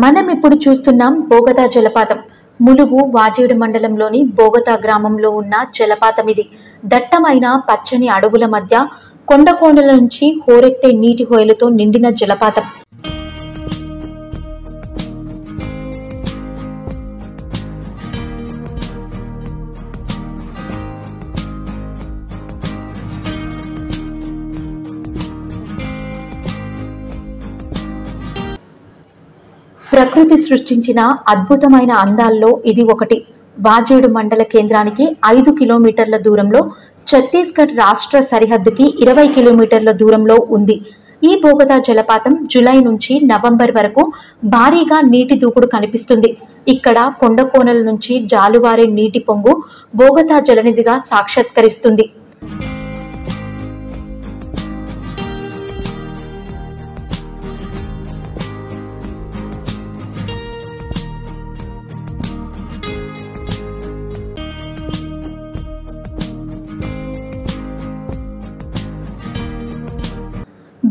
మనం ఇప్పుడు చూస్తున్నాం బోగతా జలపాతం. ములుగు వాజేడు మండలంలోని బోగతా గ్రామంలో ఉన్న జలపాతం ఇది. దట్టమైన పచ్చని అడవుల మధ్య కొండ కోనల నుంచి హోరెత్తే నీటి హోయలతో నిండిన జలపాతం. ప్రకృతి సృష్టించిన అద్భుతమైన అందాల్లో ఇది ఒకటి. వాజేడు మండల కేంద్రానికి 5 కిలోమీటర్ల దూరంలో, ఛత్తీస్గఢ్ రాష్ట్ర సరిహద్దుకి 20 కిలోమీటర్ల దూరంలో ఉంది. ఈ బోగతా జలపాతం జూలై నుంచి నవంబర్ వరకు భారీగా నీటి దూకుడు కనిపిస్తుంది. ఇక్కడ కొండ కోనల నుంచి జాలువారే నీటి పొంగు బోగతా జలనిధిగా సాక్షాత్కరిస్తుంది.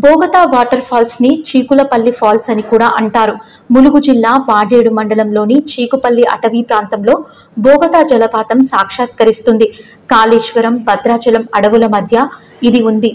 బోగతా వాటర్ ఫాల్స్ ని చీకులపల్లి ఫాల్స్ అని కూడా అంటారు. ములుగు జిల్లా వాజేడు మండలంలోని చీకుపల్లి అటవీ ప్రాంతంలో బోగతా జలపాతం సాక్షాత్కరిస్తుంది. కాళేశ్వరం, భద్రాచలం అడవుల మధ్య ఇది ఉంది.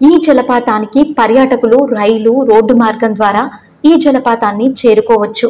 ఈ జలపాతానికి పర్యాటకులు రైలు, రోడ్డు మార్గం ద్వారా ఈ జలపాతాన్ని చేరుకోవచ్చు.